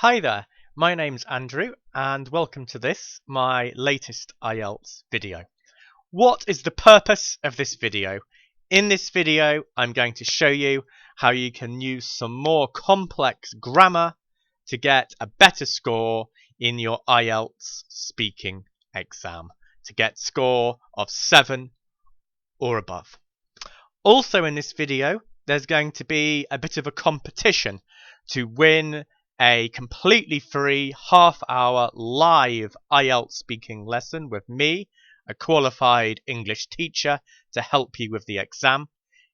Hi there, my name's Andrew and welcome to this, my latest IELTS video. What is the purpose of this video? In this video, I'm going to show you how you can use some more complex grammar to get a better score in your IELTS speaking exam, to get score of 7 or above. Also in this video, there's going to be a bit of a competition to win a completely free half-hour live IELTS speaking lesson with me, a qualified English teacher, to help you with the exam.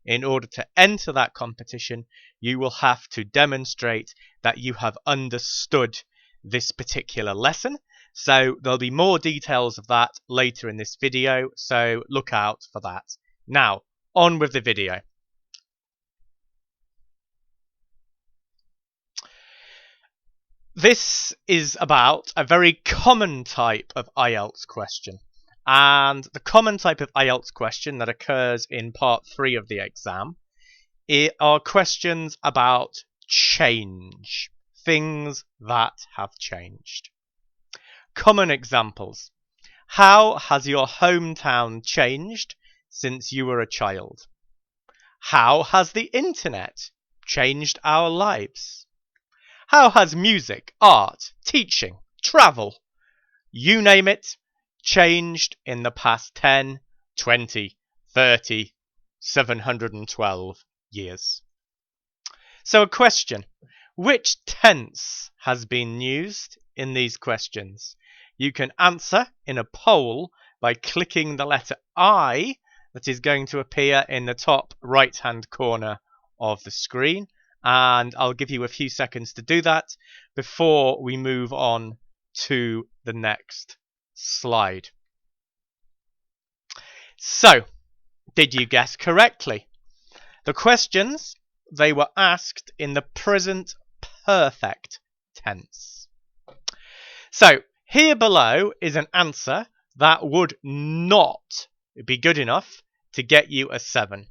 In order to enter that competition, you will have to demonstrate that you have understood this particular lesson. So there'll be more details of that later in this video, so look out for that. Now, on with the video. This is about a very common type of IELTS question. And the common type of IELTS question that occurs in part 3 of the exam are questions about change, things that have changed. Common examples. How has your hometown changed since you were a child? How has the internet changed our lives? How has music, art, teaching, travel, you name it, changed in the past 10, 20, 30, 712 years? So a question, which tense has been used in these questions? You can answer in a poll by clicking the letter I that is going to appear in the top right-hand corner of the screen. And I'll give you a few seconds to do that before we move on to the next slide. So, did you guess correctly? The questions, they were asked in the present perfect tense. So, here below is an answer that would not be good enough to get you a 7.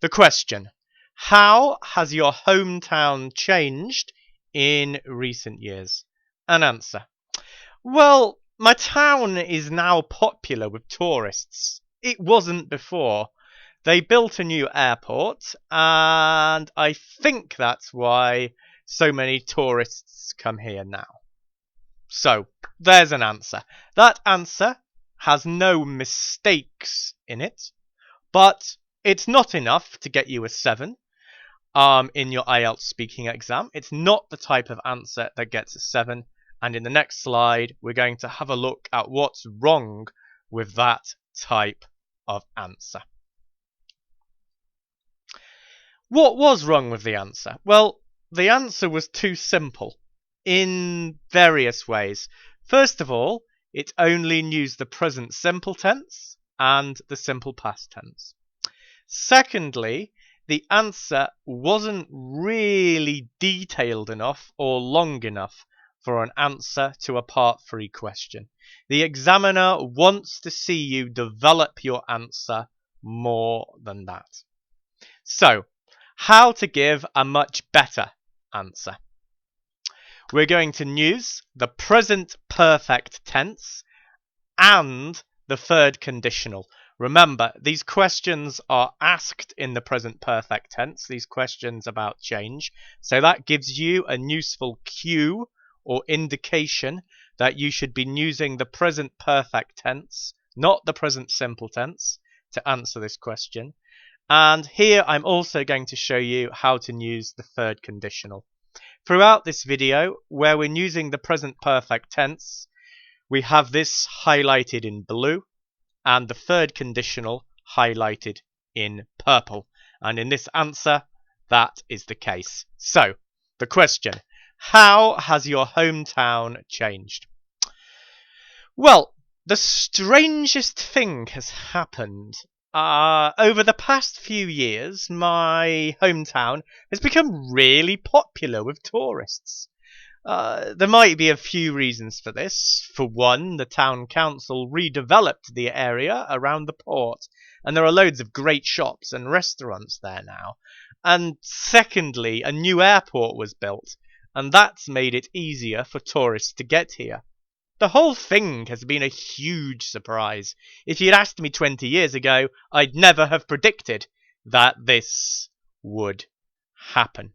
The question, how has your hometown changed in recent years? An answer. Well, my town is now popular with tourists. It wasn't before. They built a new airport, and I think that's why so many tourists come here now. So, there's an answer. That answer has no mistakes in it, but it's not enough to get you a 7. In your IELTS speaking exam. It's not the type of answer that gets a 7. And in the next slide, we're going to have a look at what's wrong with that type of answer. What was wrong with the answer? Well, the answer was too simple in various ways. First of all, it only used the present simple tense and the simple past tense. Secondly, the answer wasn't really detailed enough or long enough for an answer to a part 3 question. The examiner wants to see you develop your answer more than that. So, how to give a much better answer? We're going to use the present perfect tense and the third conditional. Remember, these questions are asked in the present perfect tense, these questions about change. So that gives you a useful cue or indication that you should be using the present perfect tense, not the present simple tense, to answer this question. And here I'm also going to show you how to use the third conditional. Throughout this video, where we're using the present perfect tense, we have this highlighted in blue, and the third conditional highlighted in purple. And in this answer, that is the case. So, the question, how has your hometown changed? Well, the strangest thing has happened. Over the past few years, my hometown has become really popular with tourists. There might be a few reasons for this. For one, the town council redeveloped the area around the port, and there are loads of great shops and restaurants there now. And secondly, a new airport was built, and that's made it easier for tourists to get here. The whole thing has been a huge surprise. If you'd asked me 20 years ago, I'd never have predicted that this would happen.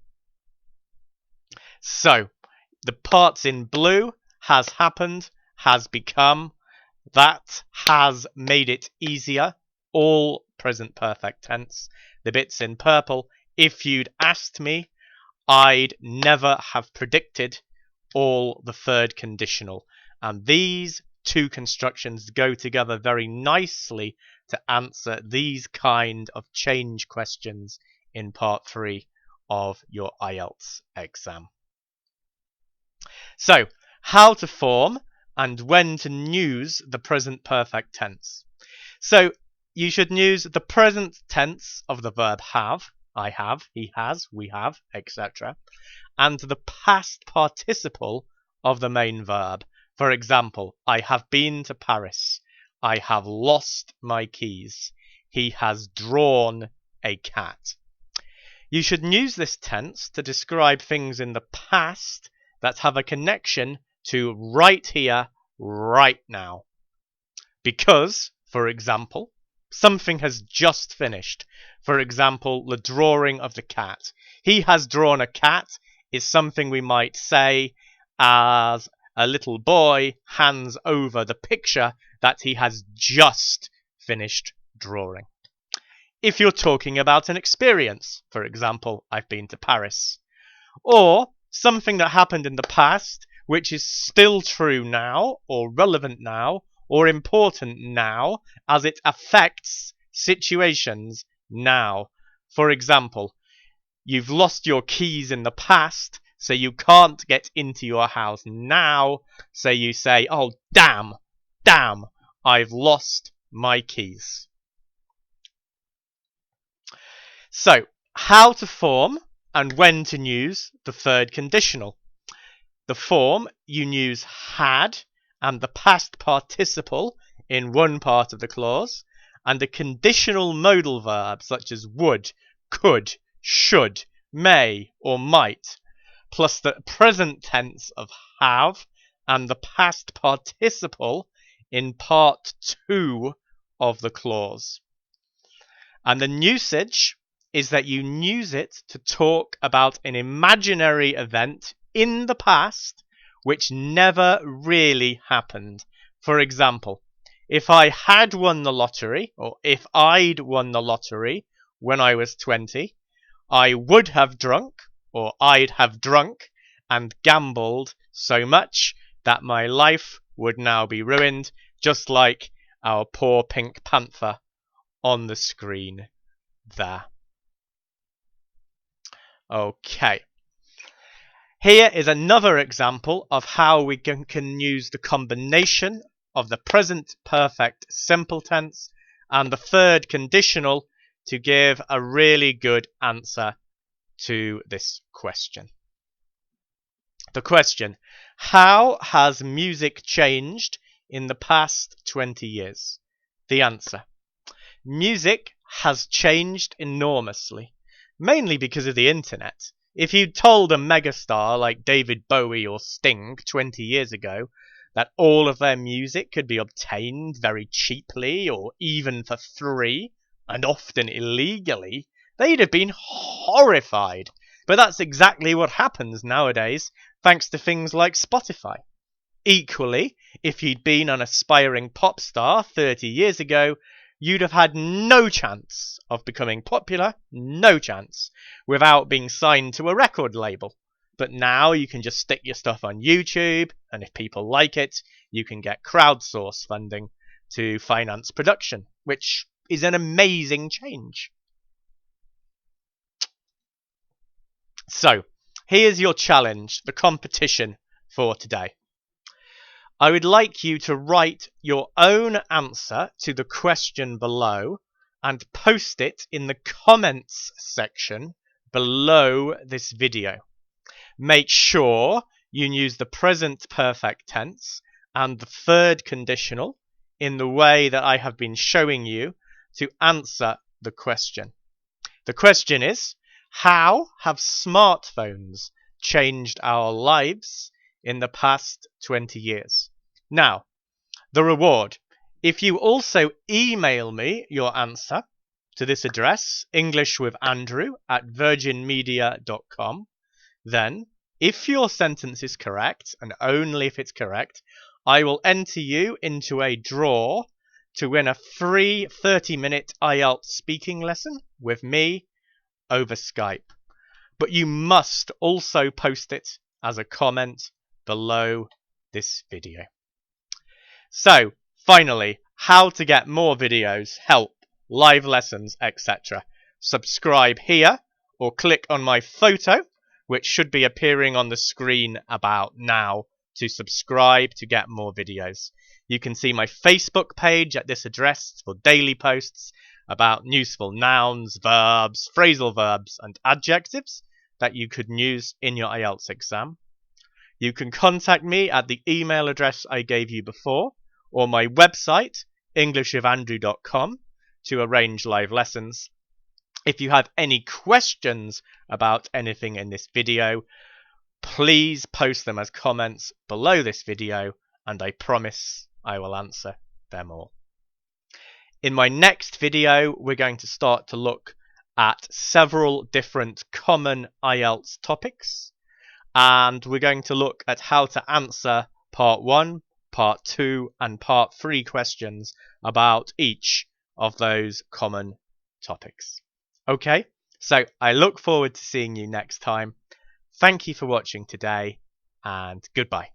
So, the parts in blue, has happened, has become, that has made it easier, all present perfect tense. The bits in purple, if you'd asked me, I'd never have predicted, all the third conditional. And these two constructions go together very nicely to answer these kind of change questions in part 3 of your IELTS exam. So, how to form and when to use the present perfect tense. So, you should use the present tense of the verb have, I have, he has, we have, etc. and the past participle of the main verb. For example, I have been to Paris. I have lost my keys. He has drawn a cat. You should use this tense to describe things in the past that have a connection to right here, right now. Because, for example, something has just finished. For example, the drawing of the cat. He has drawn a cat is something we might say as a little boy hands over the picture that he has just finished drawing. If you're talking about an experience, for example, I've been to Paris, or something that happened in the past which is still true now, or relevant now, or important now, as it affects situations now. For example, you've lost your keys in the past, so you can't get into your house now, so you say, oh, damn, I've lost my keys. So, how to form and when to use the third conditional. The form, you use had and the past participle in one part of the clause, and a conditional modal verb such as would, could, should, may, or might, plus the present tense of have and the past participle in part 2 of the clause. And the usage is that you use it to talk about an imaginary event in the past which never really happened. For example, if I had won the lottery, or if I'd won the lottery when I was 20, I would have drunk, or I'd have drunk and gambled so much that my life would now be ruined, just like our poor Pink Panther on the screen there. Okay. Here is another example of how we can use the combination of the present perfect simple tense and the third conditional to give a really good answer to this question. The question, how has music changed in the past 20 years? The answer, music has changed enormously, mainly because of the internet. If you'd told a megastar like David Bowie or Sting 20 years ago that all of their music could be obtained very cheaply or even for free, and often illegally, they'd have been horrified. But that's exactly what happens nowadays, thanks to things like Spotify. Equally, if you'd been an aspiring pop star 30 years ago, you'd have had no chance of becoming popular, no chance, without being signed to a record label. But now you can just stick your stuff on YouTube, and if people like it, you can get crowdsource funding to finance production, which is an amazing change. So, here's your challenge, the competition for today. I would like you to write your own answer to the question below and post it in the comments section below this video. Make sure you use the present perfect tense and the third conditional in the way that I have been showing you to answer the question. The question is, how have smartphones changed our lives in the past 20 years. Now, the reward. If you also email me your answer to this address, EnglishwithAndrew@virginmedia.com, then, if your sentence is correct, and only if it's correct, I will enter you into a draw to win a free 30-minute IELTS speaking lesson with me over Skype. But you must also post it as a comment below this video. So, finally, how to get more videos, help, live lessons, etc. Subscribe here or click on my photo, which should be appearing on the screen about now, to subscribe to get more videos. You can see my Facebook page at this address for daily posts about useful nouns, verbs, phrasal verbs, and adjectives that you could use in your IELTS exam. You can contact me at the email address I gave you before, or my website, EnglishwithAndrew.com, to arrange live lessons. If you have any questions about anything in this video, please post them as comments below this video, and I promise I will answer them all. In my next video, we're going to start to look at several different common IELTS topics, and we're going to look at how to answer part 1, part 2, and part 3 questions about each of those common topics. Okay, so I look forward to seeing you next time. Thank you for watching today, and goodbye.